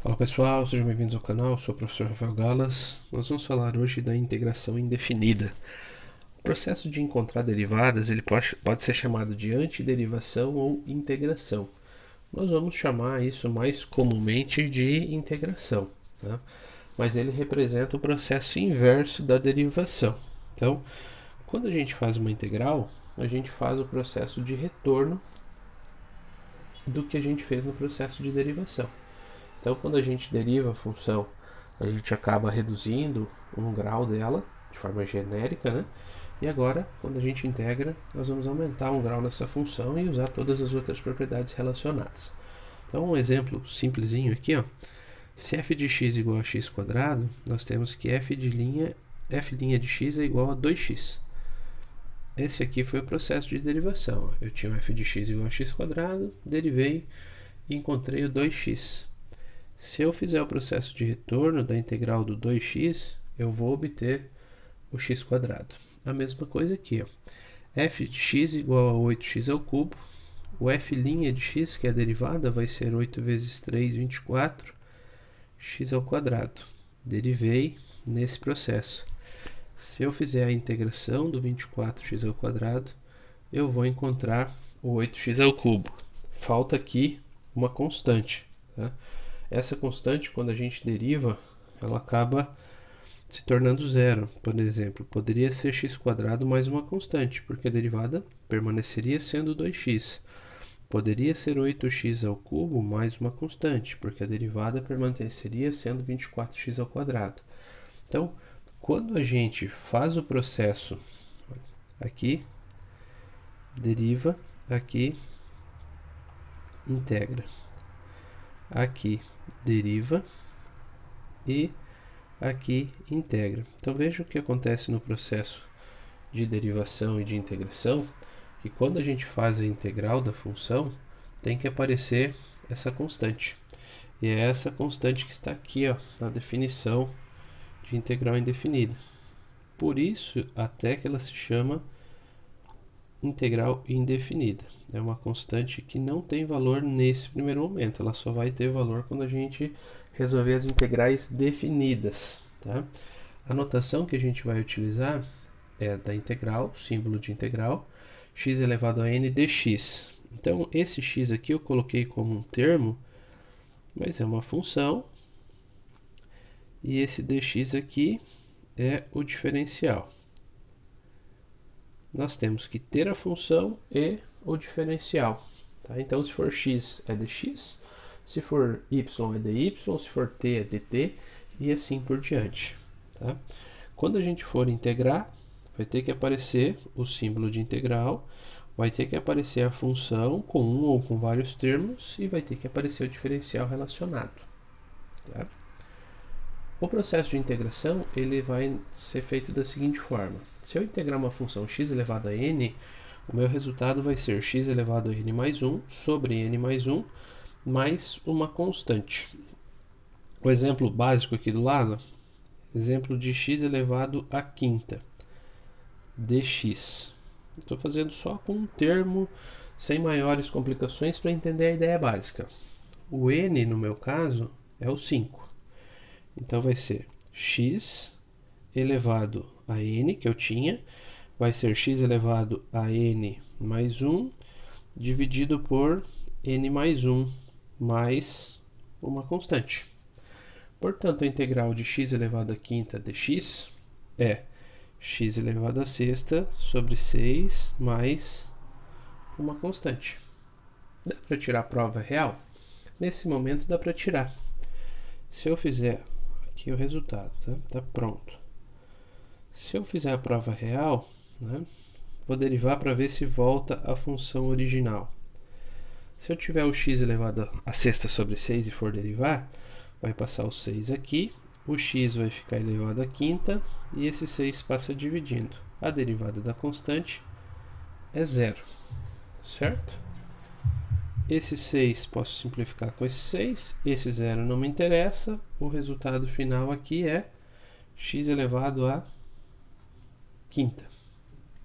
Fala pessoal, sejam bem-vindos ao canal, eu sou o professor Rafael Galas. Nós vamos falar hoje da integração indefinida. O processo de encontrar derivadas ele pode ser chamado de antiderivação ou integração. Nós vamos chamar isso mais comumente de integração, tá? Mas ele representa o processo inverso da derivação. Então, quando a gente faz uma integral, a gente faz o processo de retorno do que a gente fez no processo de derivação. Então, quando a gente deriva a função, a gente acaba reduzindo um grau dela de forma genérica, né? E agora, quando a gente integra, nós vamos aumentar um grau nessa função e usar todas as outras propriedades relacionadas. Então, um exemplo simplesinho aqui, ó. Se f de x é igual a x quadrado, nós temos que f' de x é igual a 2x. Esse aqui foi o processo de derivação. Eu tinha um f de x igual a x quadrado, derivei e encontrei o 2x. Se eu fizer o processo de retorno da integral do 2x, eu vou obter o x quadrado. A mesma coisa aqui, ó. f de x igual a 8x ao cubo. O f' de x, que é a derivada, vai ser 8 vezes 3, 24, x ao quadrado. Derivei nesse processo. Se eu fizer a integração do 24x ao quadrado, eu vou encontrar o 8x ao cubo. Falta aqui uma constante, tá? Essa constante, quando a gente deriva, ela acaba se tornando zero. Por exemplo, poderia ser x quadrado mais uma constante, porque a derivada permaneceria sendo 2x. Poderia ser 8x ao cubo mais uma constante, porque a derivada permaneceria sendo 24x ao quadrado. Então, quando a gente faz o processo aqui, deriva, aqui, integra. Aqui deriva e aqui integra. Então veja o que acontece no processo de derivação e de integração, que quando a gente faz a integral da função, tem que aparecer essa constante. E é essa constante que está aqui, ó, na definição de integral indefinida. Por isso, até que ela se chama integral indefinida. É uma constante que não tem valor nesse primeiro momento, ela só vai ter valor quando a gente resolver as integrais definidas, tá? A notação que a gente vai utilizar é da integral, símbolo de integral, x elevado a n dx. Então, esse x aqui eu coloquei como um termo, mas é uma função, e esse dx aqui é o diferencial. Nós temos que ter a função e o diferencial. Tá? Então, se for x é dx, se for y é dy, se for t é dt e assim por diante. Tá? Quando a gente for integrar, vai ter que aparecer o símbolo de integral, vai ter que aparecer a função com um ou com vários termos e vai ter que aparecer o diferencial relacionado. Tá? O processo de integração ele vai ser feito da seguinte forma. Se eu integrar uma função x elevado a n, o meu resultado vai ser x elevado a n mais 1 sobre n mais 1 mais uma constante. O exemplo básico aqui do lado, exemplo de x elevado a quinta dx. Estou fazendo só com um termo, sem maiores complicações, para entender a ideia básica. O n, no meu caso, é o 5. Então vai ser x elevado a n, que eu tinha, vai ser x elevado a n mais 1, dividido por n mais 1, mais uma constante. Portanto, a integral de x elevado a quinta dx é x elevado a sexta sobre 6 mais uma constante. Dá para tirar a prova real? Nesse momento dá para tirar. Se eu fizer aqui o resultado, tá pronto. Se eu fizer a prova real, né, vou derivar para ver se volta a função original. Se eu tiver o x elevado a sexta sobre 6 e for derivar, vai passar o 6 aqui, o x vai ficar elevado a quinta e esse 6 passa dividindo. A derivada da constante é zero, certo? Esse 6 posso simplificar com esse 6, esse 0 não me interessa, o resultado final aqui é x elevado a quinta,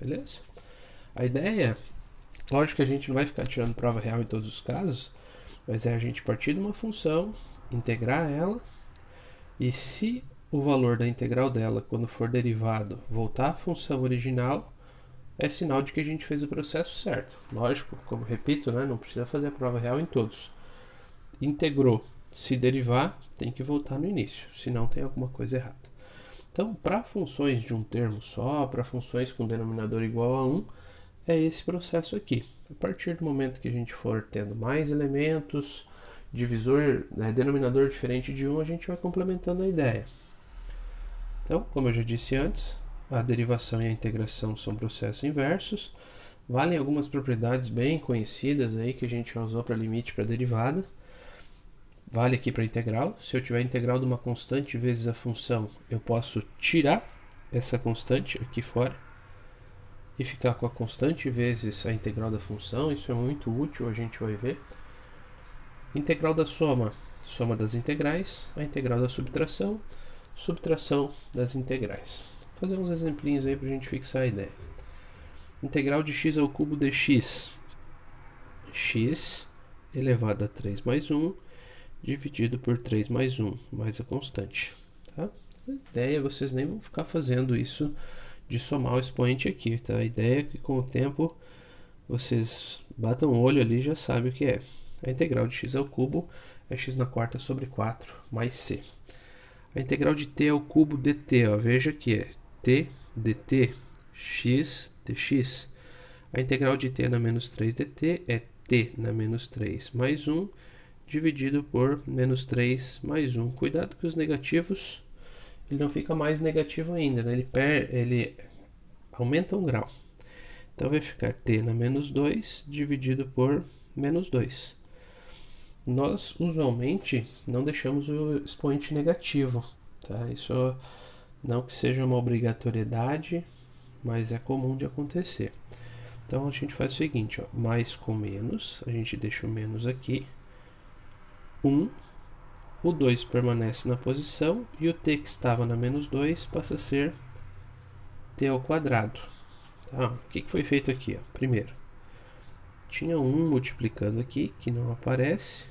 beleza? A ideia, lógico que a gente não vai ficar tirando prova real em todos os casos, mas é a gente partir de uma função, integrar ela, e se o valor da integral dela, quando for derivado, voltar à função original, é sinal de que a gente fez o processo certo. Lógico, como repito, né, não precisa fazer a prova real em todos. Integrou, se derivar, tem que voltar no início, senão tem alguma coisa errada. Então, para funções de um termo só, para funções com denominador igual a 1, é esse processo aqui. A partir do momento que a gente for tendo mais elementos, divisor, denominador diferente de 1, a gente vai complementando a ideia. Então, como eu já disse antes, a derivação e a integração são processos inversos. Valem algumas propriedades bem conhecidas aí que a gente já usou para limite para derivada. Vale aqui para integral. Se eu tiver integral de uma constante vezes a função, eu posso tirar essa constante aqui fora e ficar com a constante vezes a integral da função. Isso é muito útil, a gente vai ver. Integral da soma, soma das integrais. A integral da subtração, subtração das integrais. Vou fazer uns exemplinhos aí para a gente fixar a ideia. Integral de x ao cubo dx. X elevado a 3 mais 1 dividido por 3 mais 1, mais a constante. Tá? A ideia, vocês nem vão ficar fazendo isso de somar o expoente aqui. Tá? A ideia é que com o tempo vocês batam o olho ali e já sabem o que é. A integral de x ao cubo é x na quarta sobre 4 mais c. A integral de t ao cubo dt, ó, veja que é t dt, x dx. A integral de t na menos 3 dt é t na menos 3 mais 1 dividido por menos 3 mais 1. Cuidado que os negativos, ele não fica mais negativo ainda, né? Ele aumenta um grau. Então vai ficar t na menos 2 dividido por menos 2. Nós usualmente não deixamos o expoente negativo, tá? Isso não que seja uma obrigatoriedade, mas é comum de acontecer. Então a gente faz o seguinte, ó, mais com menos, a gente deixa o menos aqui, 1, o 2 permanece na posição e o t que estava na menos 2 passa a ser t ao quadrado. Tá? O que foi feito aqui? Ó? Primeiro, tinha 1 multiplicando aqui, que não aparece.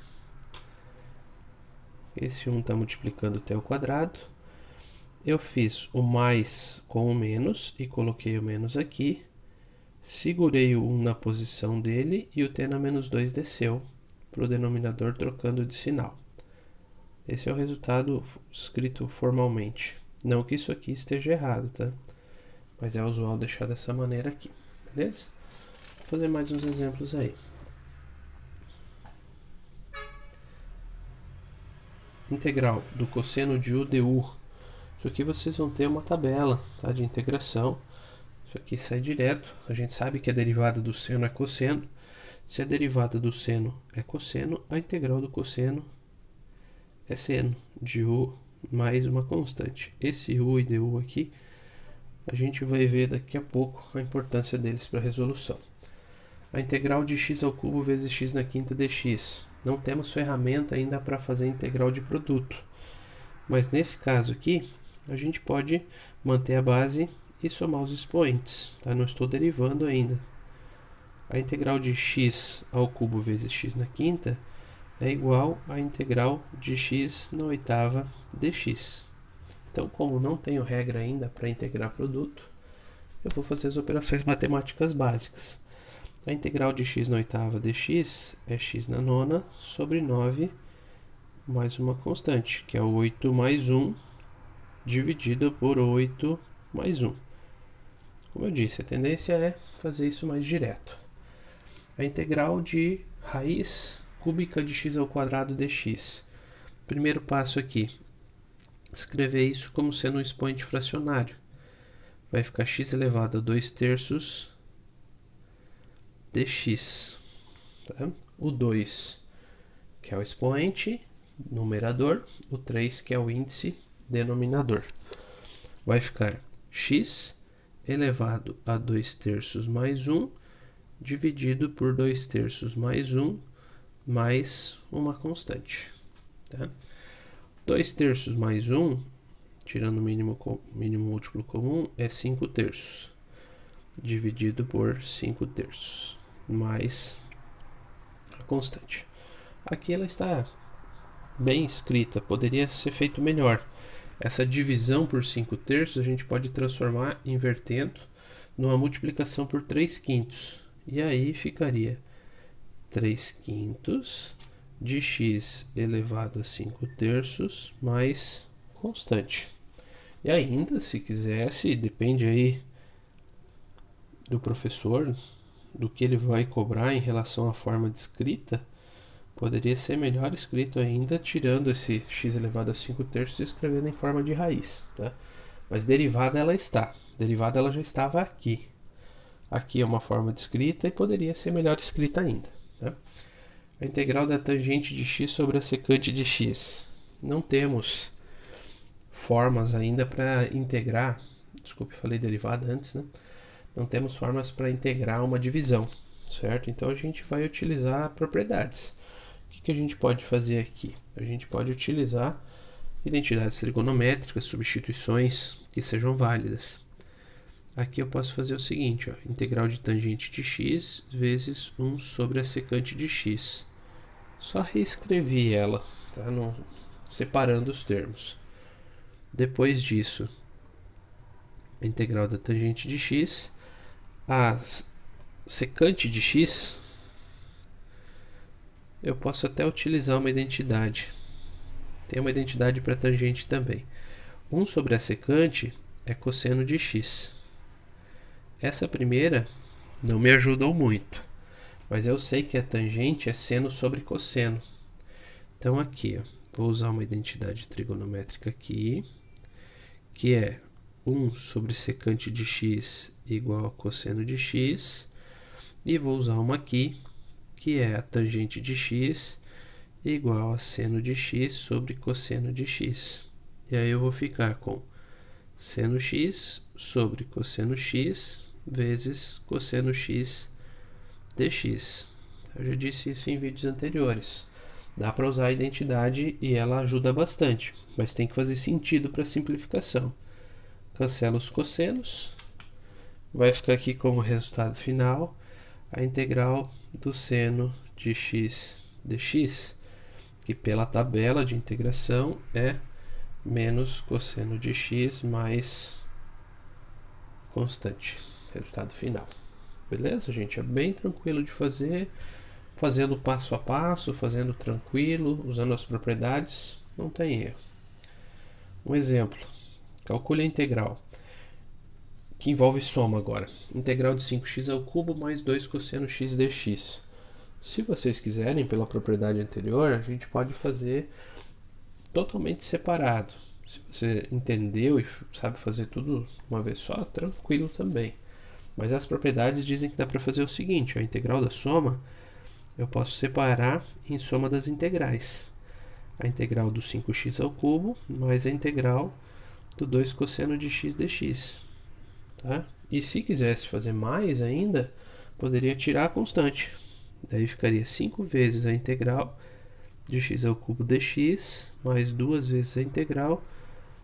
Esse 1 está multiplicando t ao quadrado. Eu fiz o mais com o menos e coloquei o menos aqui. Segurei o 1 na posição dele e o t na menos 2 desceu para o denominador trocando de sinal. Esse é o resultado escrito formalmente. Não que isso aqui esteja errado, tá? Mas é usual deixar dessa maneira aqui, beleza? Vou fazer mais uns exemplos aí. Integral do cosseno de u du. Isso aqui vocês vão ter uma tabela, tá, de integração. Isso aqui sai direto. A gente sabe que a derivada do seno é cosseno. Se a derivada do seno é cosseno, a integral do cosseno é seno de u mais uma constante. Esse u e du aqui, a gente vai ver daqui a pouco a importância deles para a resolução. A integral de x ao cubo vezes x na quinta dx. Não temos ferramenta ainda para fazer a integral de produto. Mas nesse caso aqui, a gente pode manter a base e somar os expoentes. Tá? Não estou derivando ainda. A integral de x ao cubo vezes x na quinta é igual à integral de x na oitava dx. Então, como não tenho regra ainda para integrar produto, eu vou fazer as operações matemáticas básicas. A integral de x na oitava dx é x na nona sobre 9 mais uma constante, que é 8 mais 1 dividido por 8 mais 1. Como eu disse, a tendência é fazer isso mais direto. A integral de raiz cúbica de x ao quadrado dx. Primeiro passo aqui, escrever isso como sendo um expoente fracionário. Vai ficar x elevado a 2 terços dx. Tá? O 2, que é o expoente, numerador. O 3, que é o índice, denominador. Vai ficar x elevado a 2 terços mais 1, dividido por 2 terços mais 1, mais uma constante. Tá? 2 terços mais 1, tirando o mínimo múltiplo comum, é 5 terços, dividido por 5 terços, mais a constante. Aqui ela está bem escrita, poderia ser feito melhor. Essa divisão por 5/3 a gente pode transformar invertendo numa multiplicação por 3/5. E aí ficaria 3/5 de x elevado a 5/3 mais constante. E ainda, se quisesse, depende aí do professor, do que ele vai cobrar em relação à forma de escrita, poderia ser melhor escrito ainda, tirando esse x elevado a 5/3 e escrevendo em forma de raiz. Tá? Mas derivada ela está. Derivada ela já estava aqui. Aqui é uma forma de escrita e poderia ser melhor escrita ainda. Tá? A integral da tangente de x sobre a secante de x. Não temos formas ainda para integrar. Desculpe, falei derivada antes, né? Não temos formas para integrar uma divisão, certo? Então a gente vai utilizar propriedades. O que a gente pode fazer aqui? A gente pode utilizar identidades trigonométricas, substituições que sejam válidas. Aqui eu posso fazer o seguinte, ó, integral de tangente de x vezes 1 sobre a secante de x. Só reescrevi ela, tá? Separando os termos. Depois disso, a integral da tangente de x, a secante de x, eu posso até utilizar uma identidade. Tem uma identidade para tangente também. 1 sobre a secante é cosseno de x. Essa primeira não me ajudou muito, mas eu sei que a tangente é seno sobre cosseno. Então aqui, ó, vou usar uma identidade trigonométrica aqui, que é 1 sobre secante de x igual a cosseno de x, e vou usar uma aqui, que é a tangente de x igual a seno de x sobre cosseno de x. E aí eu vou ficar com seno x sobre cosseno x vezes cosseno x dx. Eu já disse isso em vídeos anteriores. Dá para usar a identidade e ela ajuda bastante, mas tem que fazer sentido para a simplificação. Cancela os cossenos. Vai ficar aqui como resultado final a integral do seno de x dx, que pela tabela de integração é menos cosseno de x mais constante. Resultado final. Beleza, gente? É bem tranquilo de fazer, fazendo passo a passo, fazendo tranquilo, usando as propriedades, não tem erro. Um exemplo, calcule a integral, que envolve soma agora. Integral de 5x ao cubo mais 2 cosseno x dx. Se vocês quiserem, pela propriedade anterior, a gente pode fazer totalmente separado. Se você entendeu e sabe fazer tudo uma vez só, tranquilo também. Mas as propriedades dizem que dá para fazer o seguinte, a integral da soma, eu posso separar em soma das integrais. A integral do 5x ao cubo mais a integral do 2 cosseno de x dx. Tá? E se quisesse fazer mais ainda, poderia tirar a constante. Daí ficaria 5 vezes a integral de x ao cubo dx, mais 2 vezes a integral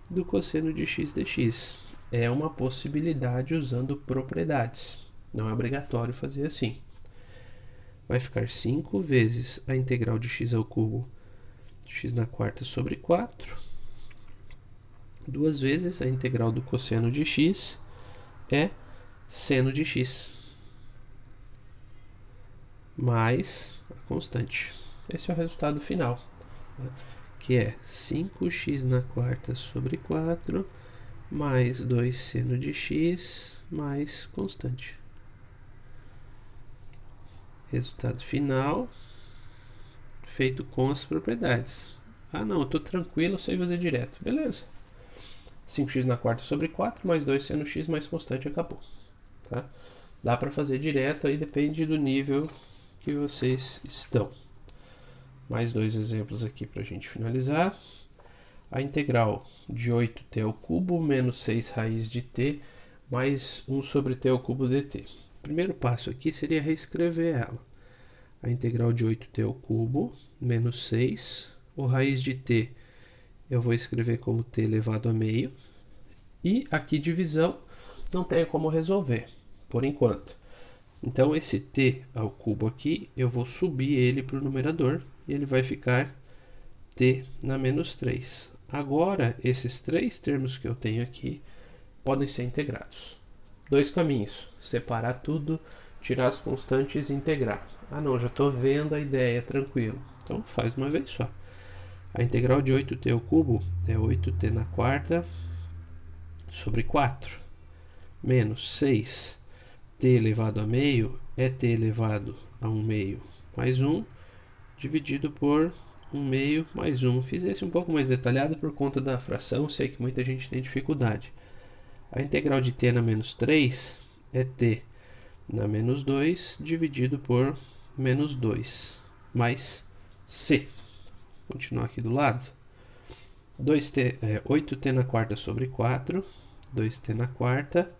do cosseno de x dx. É uma possibilidade usando propriedades. Não é obrigatório fazer assim. Vai ficar 5 vezes a integral de x ao cubo de x na quarta sobre 4. 2 vezes a integral do cosseno de x é seno de x. Mais a constante. Esse é o resultado final, né? Que é 5x na quarta sobre 4 mais 2 seno de x mais constante. Resultado final feito com as propriedades. Ah não, eu estou tranquilo, eu sei fazer direto. Beleza. 5x na quarta sobre 4 mais 2 seno x mais constante, acabou. Tá? Dá para fazer direto, aí depende do nível que vocês estão. Mais dois exemplos aqui para a gente finalizar. A integral de 8t ao cubo menos 6 raiz de t mais 1 sobre t ao cubo dt. O primeiro passo aqui seria reescrever ela. A integral de 8t ao cubo menos 6, o raiz de t eu vou escrever como t elevado a meio. E aqui divisão não tenho como resolver, por enquanto. Então esse t ao cubo aqui, eu vou subir ele para o numerador e ele vai ficar t na menos 3. Agora, esses três termos que eu tenho aqui podem ser integrados. Dois caminhos: separar tudo, tirar as constantes e integrar. Ah não, já estou vendo a ideia, tranquilo. Então faz uma vez só. A integral de 8t ao cubo é 8t na quarta sobre 4, menos 6t elevado a meio é t elevado a 1 meio mais 1, dividido por 1 meio mais 1. Fiz esse um pouco mais detalhado por conta da fração, sei que muita gente tem dificuldade. A integral de t na menos 3 é t na menos 2, dividido por menos 2, mais c. Vou continuar aqui do lado. 8t na quarta sobre 4, 2t na quarta,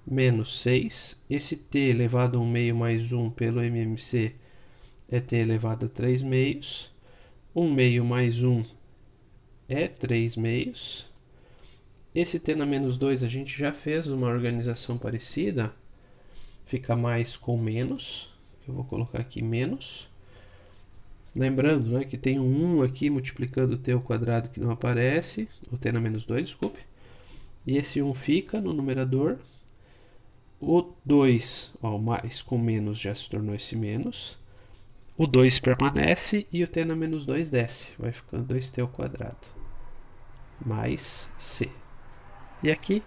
menos 6. Esse t elevado a 1 meio mais 1 pelo MMC é t elevado a 3 meios. 1 meio mais 1 é 3 meios. Esse t na menos 2 a gente já fez uma organização parecida. Fica mais com menos. Eu vou colocar aqui menos. Lembrando, né, que tem um 1 aqui multiplicando o t ao quadrado que não aparece. O t na menos 2, desculpe. E esse 1 fica no numerador. O 2, ó, mais com menos já se tornou esse menos. O 2 permanece e o t na menos 2 desce. Vai ficando 2t ao quadrado. Mais c. E aqui,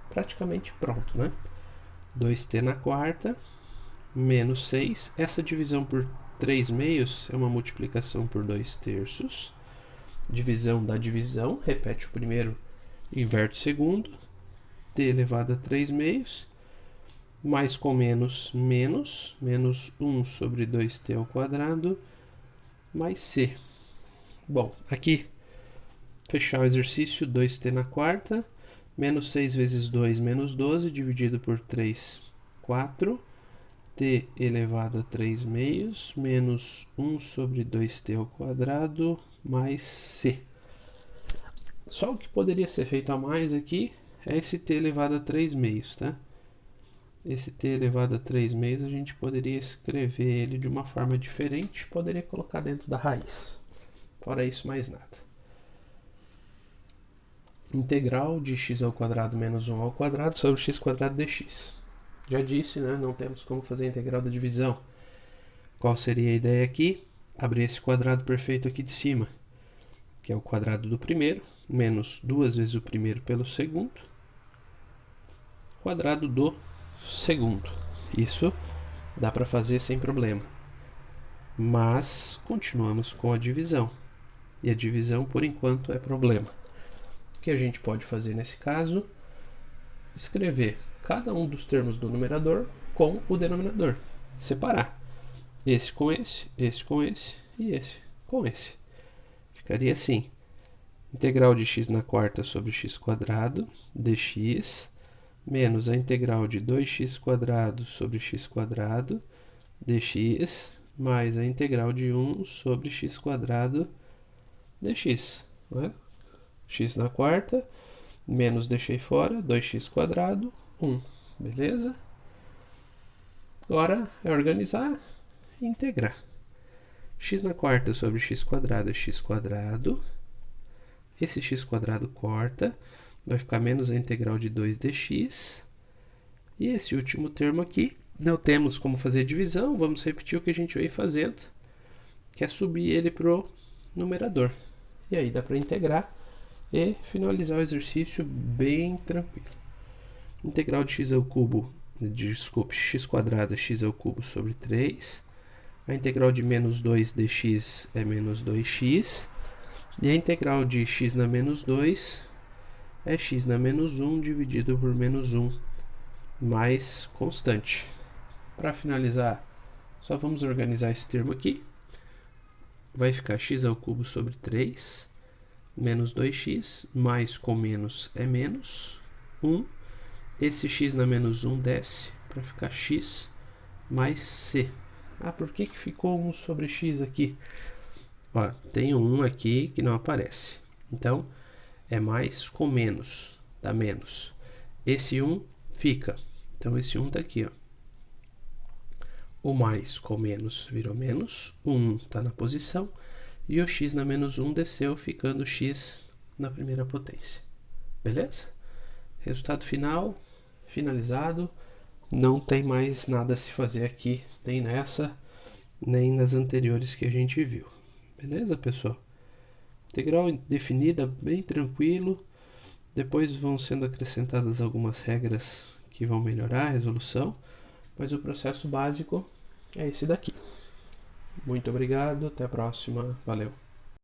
praticamente pronto, né? 2t na quarta, menos 6. Essa divisão por 3 meios é uma multiplicação por 2 terços. Divisão da divisão, repete o primeiro, inverte o segundo. t elevado a 3 meios, mais com menos, menos 1 sobre 2t ao quadrado, mais c. Bom, aqui, fechar o exercício, 2t na quarta, menos 6 vezes 2, menos 12, dividido por 3, 4. t elevado a 3 meios, menos 1 sobre 2t ao quadrado, mais c. Só o que poderia ser feito a mais aqui é esse t elevado a 3 meios, tá? Esse t elevado a 3 meios a gente poderia escrever ele de uma forma diferente, poderia colocar dentro da raiz. Fora isso, mais nada. Integral de x ao quadrado menos 1 ao quadrado sobre x quadrado dx. Já disse, né? Não temos como fazer a integral da divisão. Qual seria a ideia aqui? Abrir esse quadrado perfeito aqui de cima, que é o quadrado do primeiro, menos 2 vezes o primeiro pelo segundo, quadrado do segundo. Isso dá para fazer sem problema. Mas continuamos com a divisão. E a divisão, por enquanto, é problema. O que a gente pode fazer nesse caso? Escrever cada um dos termos do numerador com o denominador. Separar. Esse com esse com esse e esse com esse. Ficaria assim. Integral de x na quarta sobre x quadrado dx menos a integral de 2x quadrado sobre x quadrado dx mais a integral de 1 sobre x quadrado dx. Né? X na quarta, menos deixei fora, 2x quadrado, 1. Beleza? Agora é organizar e integrar. X na quarta sobre x quadrado é x quadrado. Esse x quadrado corta, vai ficar menos a integral de 2 dx. E esse último termo aqui, não temos como fazer divisão, vamos repetir o que a gente veio fazendo, que é subir ele para o numerador. E aí dá para integrar e finalizar o exercício bem tranquilo. Integral de x ao cubo, desculpe, x quadrado é x ao cubo sobre 3. A integral de menos 2 dx é menos 2x. E a integral de x na menos 2 é x na menos 1 dividido por menos 1 mais constante. Para finalizar, só vamos organizar esse termo aqui. Vai ficar x ao cubo sobre 3, menos 2x, mais com menos é menos 1. Esse x na menos 1 desce para ficar x mais c. Ah, por que ficou 1 sobre x aqui? Ó, tem um 1 aqui que não aparece. Então, é mais com menos, dá menos. Esse 1 fica. Então, esse 1 está aqui, ó. O mais com menos virou menos, o 1 está na posição, e o x na menos 1 desceu, ficando x na primeira potência. Beleza? Resultado final, finalizado. Não tem mais nada a se fazer aqui, nem nessa, nem nas anteriores que a gente viu. Beleza, pessoal? Integral definida, bem tranquilo. Depois vão sendo acrescentadas algumas regras que vão melhorar a resolução, mas o processo básico é esse daqui. Muito obrigado, até a próxima, valeu!